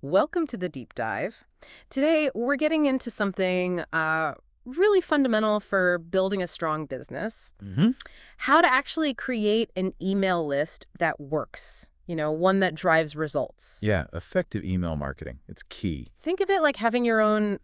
Welcome to the deep dive. Today, we're getting into something really fundamental for building a strong business. hmm How to actually create an email list that works, one that drives results. Yeah, effective email marketing. It's key. Think of it like having your own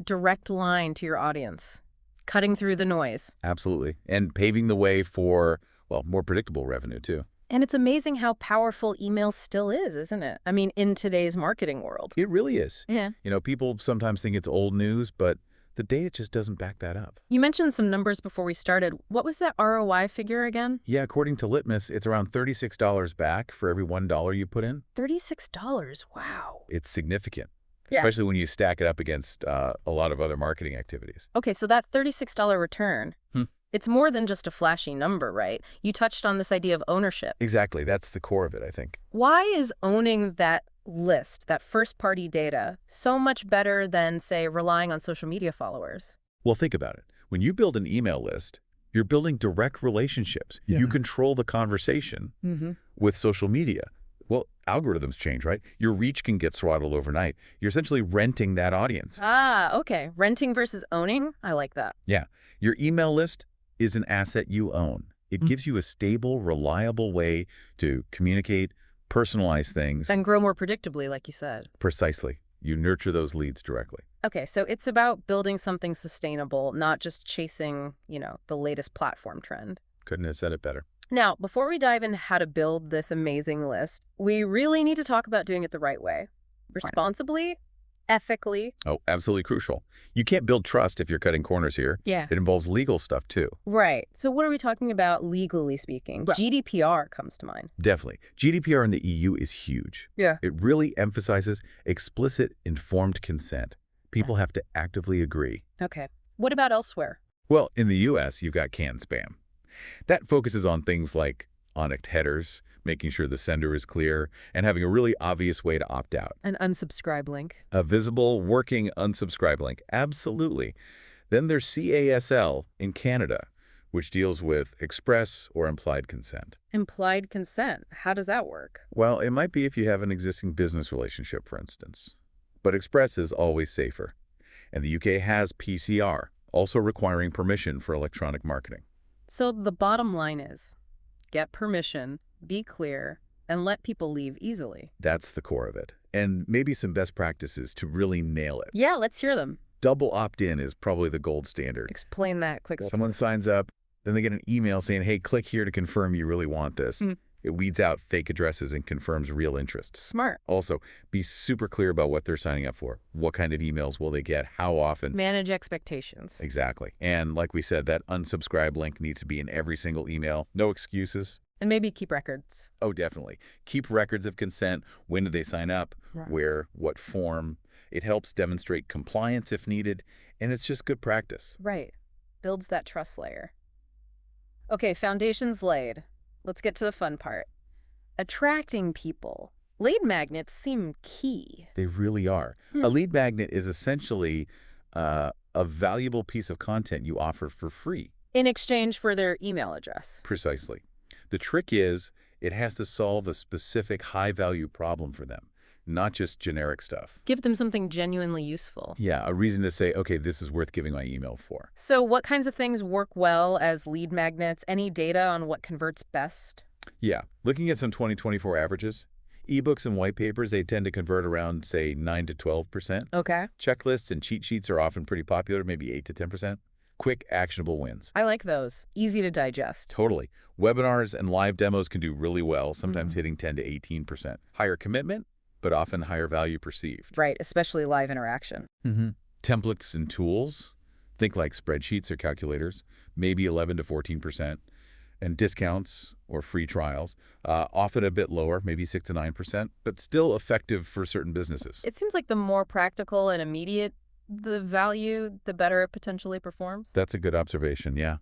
direct line to your audience, cutting through the noise. Absolutely. And paving the way for, well, more predictable revenue, too. And it's amazing how powerful email still is, isn't it? I mean, in today's marketing world. It really is. Yeah. People sometimes think it's old news, but the data just doesn't back that up. You mentioned some numbers before we started. What was that ROI figure again? Yeah, according to Litmus, it's around $36 back for every $1 you put in. $36. Wow. It's significant, Yeah. especially when you stack it up against a lot of other marketing activities. Okay, so that $36 return, Hmm. it's more than just a flashy number, right? You touched on this idea of ownership. Exactly. That's the core of it, I think. Why is owning that list, that first-party data, so much better than, say, relying on social media followers? Well, think about it. When you build an email list, you're building direct relationships. Yeah. You control the conversation. Mm-hmm. With social media, well, algorithms change, right? Your reach can get throttled overnight. You're essentially renting that audience. Ah, okay. Renting versus owning? I like that. Yeah. Your email list is an asset you own. It gives you a stable, reliable way to communicate, personalize things. And grow more predictably, like you said. Precisely. You nurture those leads directly. Okay, so it's about building something sustainable, not just chasing, the latest platform trend. Couldn't have said it better. Now, before we dive into how to build this amazing list, we really need to talk about doing it the right way. Responsibly, ethically. Oh, absolutely crucial. You can't build trust if you're cutting corners here. Yeah. It involves legal stuff, too. Right. So what are we talking about legally speaking? Well- GDPR comes to mind. Definitely. GDPR in the EU is huge. Yeah. It really emphasizes explicit, informed consent. People have to actively agree. Okay. What about elsewhere? Well, in the U.S., you've got canned spam. That focuses on things like onyxed headers, making sure the sender is clear, and having a really obvious way to opt out. An unsubscribe link. A visible, working unsubscribe link. Absolutely. Then there's CASL in Canada, which deals with express or implied consent. Implied consent. How does that work? Well, it might be if you have an existing business relationship, for instance. But express is always safer. And the UK has PCR, also requiring permission for electronic marketing. So the bottom line is, get permission, be clear, and let people leave easily. That's the core of it. And maybe some best practices to really nail it. Yeah, let's hear them. Double opt-in is probably the gold standard. Explain that quickly. Someone signs up, then they get an email saying, hey, click here to confirm you really want this. It weeds out fake addresses and confirms real interest. Smart. Also, be super clear about what they're signing up for. What kind of emails will they get? How often? Manage expectations. Exactly. And like we said, that unsubscribe link needs to be in every single email. No excuses. And maybe keep records. Oh, definitely. Keep records of consent. When did they sign up? Right. Where? What form? It helps demonstrate compliance if needed, and it's just good practice. Right. Builds that trust layer. Okay, foundation's laid. Let's get to the fun part. Attracting people. Lead magnets seem key. They really are. A lead magnet is essentially a valuable piece of content you offer for free. In exchange for their email address. Precisely. The trick is it has to solve a specific high-value problem for them, not just generic stuff. Give them something genuinely useful. Yeah, a reason to say, okay, this is worth giving my email for. So what kinds of things work well as lead magnets? Any data on what converts best? Yeah, looking at some 2024 averages, ebooks and white papers, they tend to convert around, say, 9 to 12%. Okay. Checklists and cheat sheets are often pretty popular, maybe 8 to 10%. Quick, actionable wins. I like those. Easy to digest. Totally. Webinars and live demos can do really well, sometimes hitting 10 to 18%. Higher commitment, but often higher value perceived. Right, especially live interaction. Templates and tools, think like spreadsheets or calculators, maybe 11 to 14%. And discounts or free trials, often a bit lower, maybe 6 to 9%, but still effective for certain businesses. It seems like the more practical and immediate the value, the better it potentially performs. That's a good observation, yeah.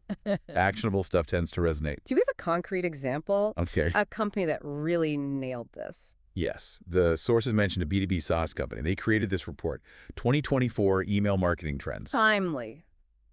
Actionable stuff tends to resonate. Do we have a concrete example? Okay. A company that really nailed this. Yes. The sources mentioned a B2B SaaS company. They created this report, 2024 Email Marketing Trends. Timely.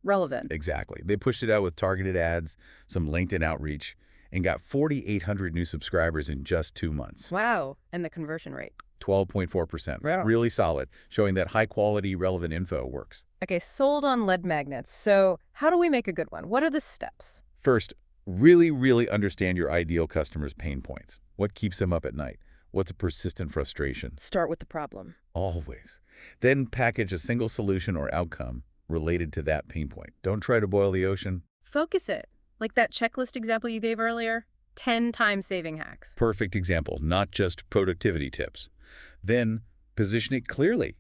Relevant. Exactly. They pushed it out with targeted ads, some LinkedIn outreach, and got 4,800 new subscribers in just 2 months. Wow. And the conversion rate. 12.4%. Wow. Really solid, showing that high-quality, relevant info works. Okay, sold on lead magnets. So how do we make a good one? What are the steps? First, really understand your ideal customer's pain points. What keeps them up at night? What's a persistent frustration? Start with the problem. Always. Then package a single solution or outcome related to that pain point. Don't try to boil the ocean. Focus it. Like that checklist example you gave earlier, 10 time saving hacks. Perfect example, not just productivity tips. Then position it clearly.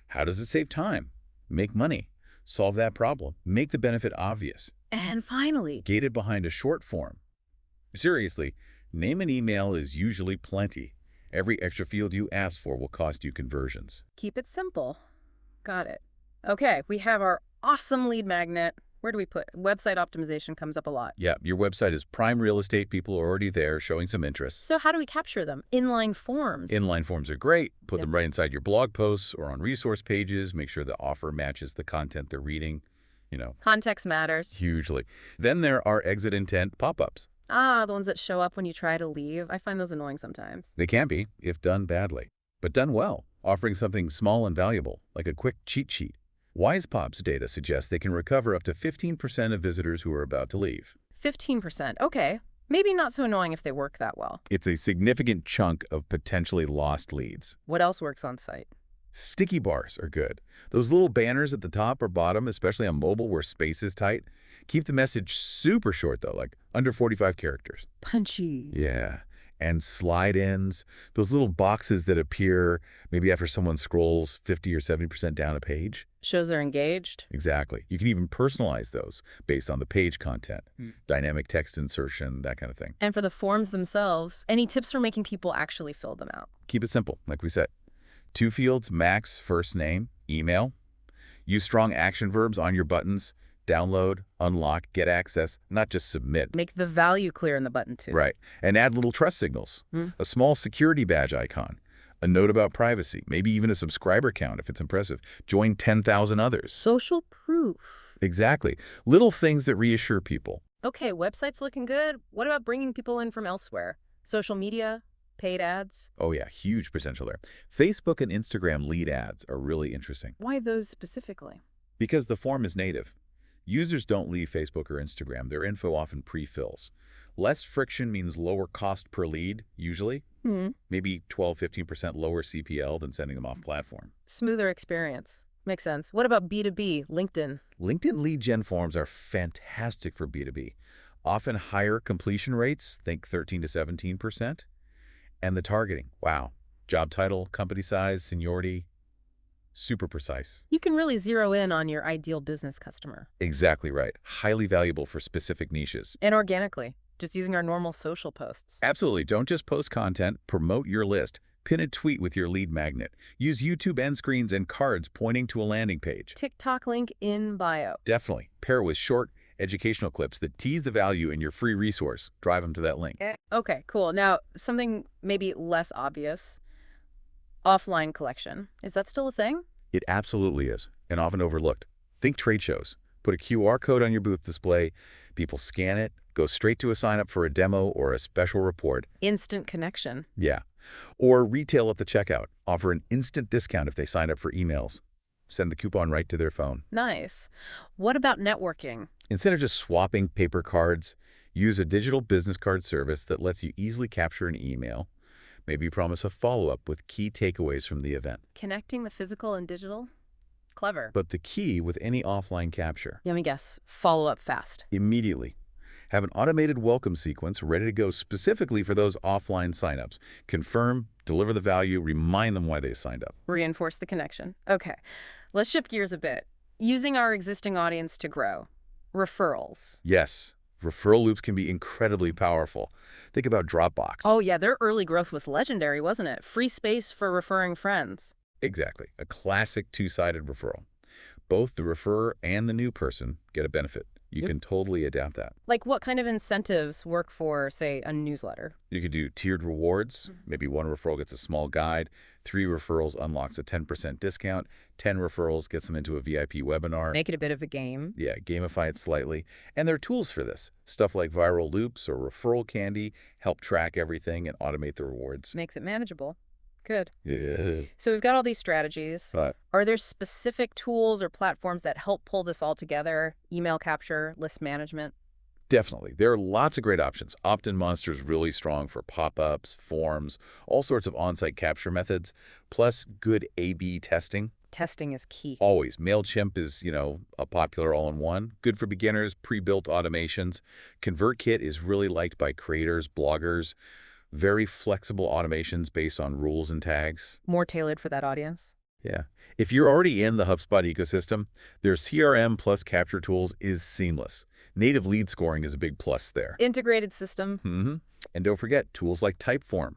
How does it save time? Make money. Solve that problem. Make the benefit obvious. And finally, Gated behind a short form. Seriously, name an email is usually plenty. Every extra field you ask for will cost you conversions. keep it simple. Got it. Okay, we have our awesome lead magnet. Where do we put? Website optimization comes up a lot. Yeah, your website is prime real estate. People are already there showing some interest. So how do we capture them? Inline forms. Inline forms are great. Put Yeah. them right inside your blog posts or on resource pages. Make sure the offer matches the content they're reading. Context matters. Hugely. Then there are exit intent pop-ups. Ah, the ones that show up when you try to leave. I find those annoying sometimes. They can be, if done badly, but done well, offering something small and valuable, like a quick cheat sheet. WisePop's data suggests they can recover up to 15% of visitors who are about to leave. 15%. Okay. Maybe not so annoying if they work that well. It's a significant chunk of potentially lost leads. What else works on site? Sticky bars are good. Those little banners at the top or bottom, especially on mobile where space is tight, keep the message super short though, like under 45 characters. Punchy. Yeah. And slide-ins, those little boxes that appear maybe after someone scrolls 50 or 70% down a page. Shows they're engaged. Exactly. You can even personalize those based on the page content, Hmm. dynamic text insertion, that kind of thing. And for the forms themselves, any tips for making people actually fill them out? Keep it simple, like we said. 2 fields, max, first name, email. Use strong action verbs on your buttons. Download, unlock, get access, not just submit. Make the value clear in the button too. Right. And add little trust signals. Hmm. A small security badge icon. A note about privacy. Maybe even a subscriber count if it's impressive. Join 10,000 others. Social proof. Exactly. Little things that reassure people. Okay, website's looking good. What about bringing people in from elsewhere? Social media, paid ads? Oh yeah, huge potential there. Facebook and Instagram lead ads are really interesting Why those specifically? because the form is native. Users don't leave Facebook or Instagram. Their info often pre-fills. Less friction means lower cost per lead, usually. Maybe 12–15% lower CPL than sending them off platform. Smoother experience. Makes sense. What about B2B, LinkedIn? LinkedIn lead gen forms are fantastic for B2B. Often higher completion rates, think 13 to 17%. And the targeting, wow. Job title, company size, seniority, super precise. You can really zero in on your ideal business customer. Exactly right. Highly valuable for specific niches. And organically, just using our normal social posts. Absolutely. Don't just post content, promote your list. Pin a tweet with your lead magnet. Use YouTube end screens and cards pointing to a landing page. TikTok link in bio. Definitely. Pair with short educational clips that tease the value in your free resource. Drive them to that link. Okay, cool. Now, something maybe less obvious. Offline collection. Is that still a thing? It absolutely is, and often overlooked. Think trade shows. Put a QR code on your booth display. People scan it, go straight to a sign up for a demo or a special report. Instant connection. Yeah. Or retail at the checkout. Offer an instant discount if they sign up for emails. Send the coupon right to their phone. Nice. What about networking? Instead of just swapping paper cards, use a digital business card service that lets you easily capture an email. Maybe promise a follow-up with key takeaways from the event. Connecting the physical and digital? Clever. But the key with any offline capture, Let me guess. Follow up fast. immediately. Have an automated welcome sequence ready to go specifically for those offline signups. Confirm, deliver the value, remind them why they signed up. Reinforce the connection. Okay. Let's shift gears a bit. Using our existing audience to grow. Referrals. Yes, referral loops can be incredibly powerful. Think about Dropbox. Oh, yeah, their early growth was legendary, wasn't it? Free space for referring friends. Exactly. A classic two-sided referral. Both the referrer and the new person get a benefit. You can totally adapt that. Like, what kind of incentives work for, say, a newsletter? You could do tiered rewards. Maybe 1 referral gets a small guide, 3 referrals unlocks a 10% discount, 10 referrals gets them into a VIP webinar. Make it a bit of a game. Yeah, gamify it slightly. And there are tools for this. Stuff like viral loops or referral candy help track everything and automate the rewards. Makes it manageable. Good. Yeah. So we've got all these strategies. Right. Are there specific tools or platforms that help pull this all together? Email capture, list management? Definitely. There are lots of great options. Opt-in Monster is really strong for pop-ups, forms, all sorts of on-site capture methods, plus good A/B testing. Testing is key. Always. MailChimp is, a popular all-in-one. Good for beginners, pre-built automations. ConvertKit is really liked by creators, bloggers. Very flexible automations based on rules and tags. More tailored for that audience? Yeah. If you're already in the HubSpot ecosystem, their CRM plus capture tools is seamless. Native lead scoring is a big plus there. Integrated system. And don't forget tools like Typeform.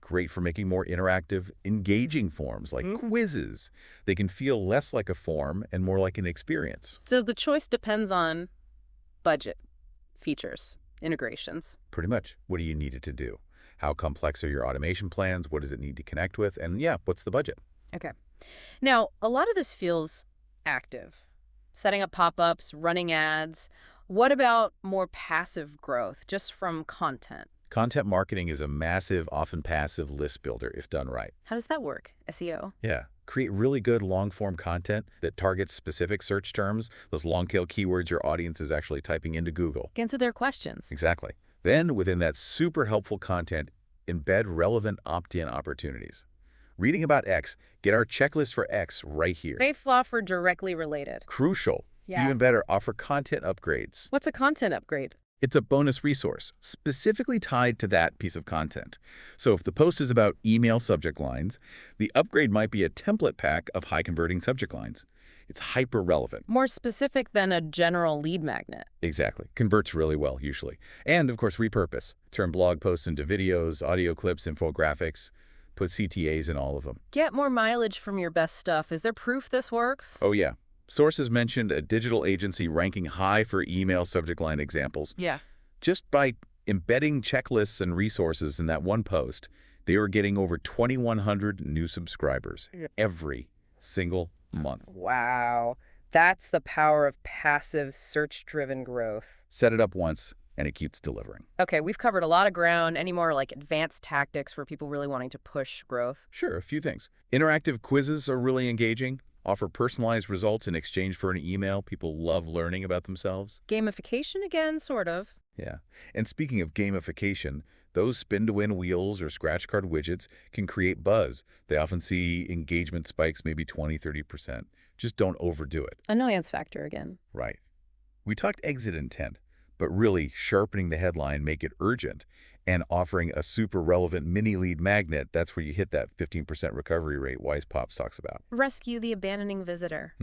Great for making more interactive, engaging forms like quizzes. They can feel less like a form and more like an experience. So the choice depends on budget, features, integrations. Pretty much. What do you need it to do? How complex are your automation plans? What does it need to connect with? And yeah, what's the budget? Okay. Now, a lot of this feels active. Setting up pop-ups, running ads. What about more passive growth, just from content? Content marketing is a massive, often passive list builder if done right. How does that work? SEO? Yeah. Create really good long-form content that targets specific search terms, those long-tail keywords your audience is actually typing into Google. Answer their questions. Exactly. Then, within that super helpful content, embed relevant opt-in opportunities. Reading about X, get our checklist for X right here. Safe offer directly related. Crucial. Yeah. Even better, offer content upgrades. What's a content upgrade? It's a bonus resource specifically tied to that piece of content. So if the post is about email subject lines, the upgrade might be a template pack of high-converting subject lines. It's hyper-relevant. More specific than a general lead magnet. Exactly. Converts really well, usually. And, of course, repurpose. Turn blog posts into videos, audio clips, infographics. Put CTAs in all of them. Get more mileage from your best stuff. Is there proof this works? Oh, yeah. Sources mentioned a digital agency ranking high for email subject line examples. Yeah. Just by embedding checklists and resources in that one post, they were getting over 2,100 new subscribers every single month. Wow. That's the power of passive, search-driven growth. Set it up once, and it keeps delivering. Okay, we've covered a lot of ground. Any more advanced tactics for people really wanting to push growth? Sure, a few things. Interactive quizzes are really engaging. Offer personalized results in exchange for an email. People love learning about themselves. Gamification again, sort of. Yeah. And speaking of gamification, those spin-to-win wheels or scratch card widgets can create buzz. They often see engagement spikes maybe 20–30%. Just don't overdo it. Annoyance factor again. Right. We talked exit intent, but really sharpening the headline, make it urgent, and offering a super relevant mini lead magnet, that's where you hit that 15% recovery rate WisePops talks about. Rescue the abandoning visitor.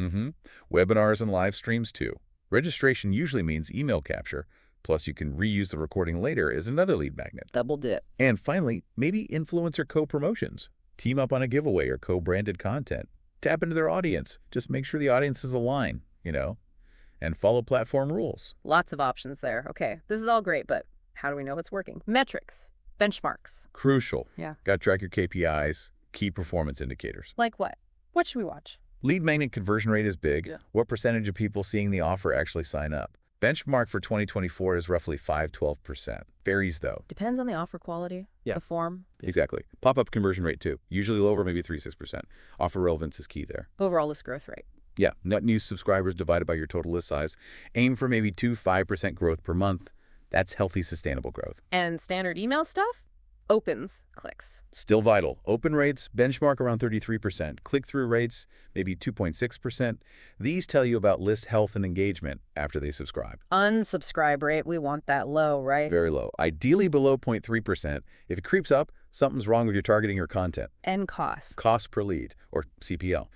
Webinars and live streams too. Registration usually means email capture, plus you can reuse the recording later as another lead magnet. Double dip. And finally, maybe influencer co-promotions. Team up on a giveaway or co-branded content. Tap into their audience. Just make sure the audience is aligned, and follow platform rules. Lots of options there. Okay, this is all great, but how do we know it's working? Metrics, benchmarks. Crucial. Yeah. Got to track your KPIs, key performance indicators. Like what? What should we watch? Lead magnet conversion rate is big. Yeah. What percentage of people seeing the offer actually sign up? Benchmark for 2024 is roughly 5–12%. Varies though. Depends on the offer quality, the form. Exactly. Pop-up conversion rate too. Usually lower, maybe 3–6%. Offer relevance is key there. Overall list growth rate. Yeah, net new subscribers divided by your total list size. Aim for maybe 2–5% growth per month. That's healthy, sustainable growth. And standard email stuff? Opens, clicks. Still vital. Open rates, benchmark around 33%. Click-through rates, maybe 2.6%. These tell you about list health and engagement after they subscribe. Unsubscribe rate, we want that low, right? Very low. Ideally below 0.3%. If it creeps up, something's wrong with your targeting or content. And cost. Cost per lead, or CPL.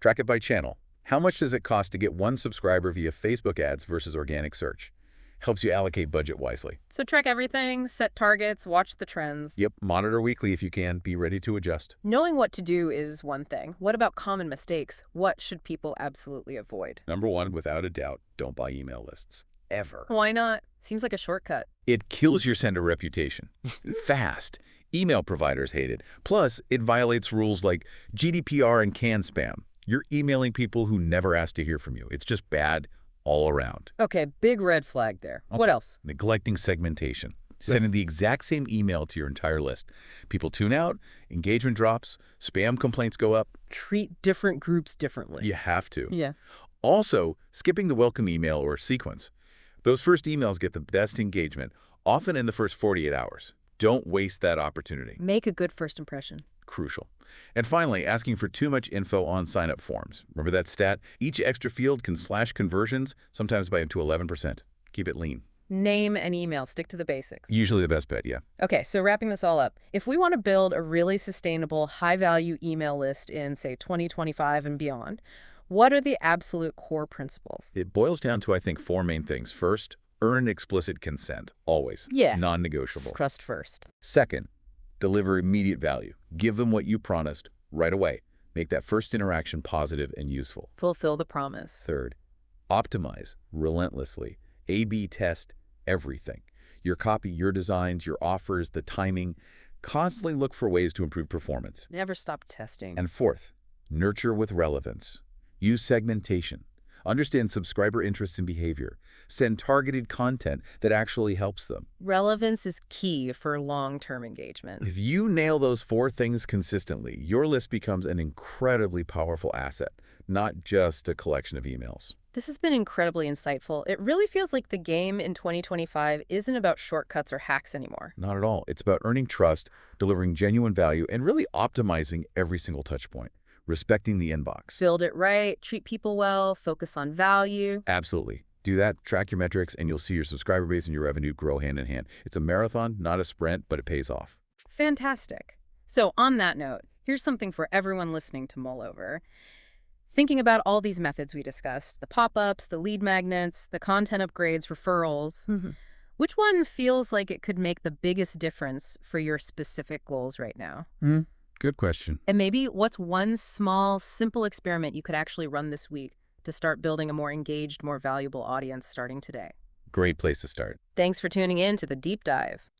Track it by channel. How much does it cost to get one subscriber via Facebook ads versus organic search? Helps you allocate budget wisely. So track everything, set targets, watch the trends. Yep, monitor weekly if you can. Be ready to adjust. Knowing what to do is one thing. What about common mistakes? What should people absolutely avoid? Number one, without a doubt, don't buy email lists. Ever. Why not? Seems like a shortcut. It kills your sender reputation. Fast. Email providers hate it. Plus, it violates rules like GDPR and CAN spam. You're emailing people who never asked to hear from you. It's just bad all around. Okay, big red flag there. What else? Neglecting segmentation. sending the exact same email to your entire list. People tune out, engagement drops, spam complaints go up. Treat different groups differently. You have to. Yeah. Also, skipping the welcome email or sequence. Those first emails get the best engagement, often in the first 48 hours. Don't waste that opportunity. Make a good first impression. Crucial. And finally, asking for too much info on sign-up forms. Remember that stat? Each extra field can slash conversions, sometimes by up to 11%. Keep it lean. Name and email. Stick to the basics. Usually the best bet, yeah. Okay, so wrapping this all up, if we want to build a really sustainable, high-value email list in, say, 2025 and beyond, what are the absolute core principles? It boils down to, I think, 4 main things. First, earn explicit consent, always. Yeah. Non-negotiable. Trust first. Second, deliver immediate value. Give them what you promised right away. Make that first interaction positive and useful. Fulfill the promise. Third, optimize relentlessly. A/B test everything. Your copy, your designs, your offers, the timing. Constantly look for ways to improve performance. Never stop testing. And fourth, nurture with relevance. Use segmentation. Understand subscriber interests and behavior. Send targeted content that actually helps them. Relevance is key for long-term engagement. If you nail those 4 things consistently, your list becomes an incredibly powerful asset, not just a collection of emails. This has been incredibly insightful. It really feels like the game in 2025 isn't about shortcuts or hacks anymore. Not at all. It's about earning trust, delivering genuine value, and really optimizing every single touch point. Respecting the inbox. Build it right, treat people well, focus on value. Absolutely. Do that, track your metrics, and you'll see your subscriber base and your revenue grow hand in hand. It's a marathon, not a sprint, but it pays off. Fantastic. So on that note, here's something for everyone listening to mull over. Thinking about all these methods we discussed, the pop-ups, the lead magnets, the content upgrades, referrals, which one feels like it could make the biggest difference for your specific goals right now? Good question. And maybe what's one small, simple experiment you could actually run this week to start building a more engaged, more valuable audience starting today? Great place to start. Thanks for tuning in to The Deep Dive.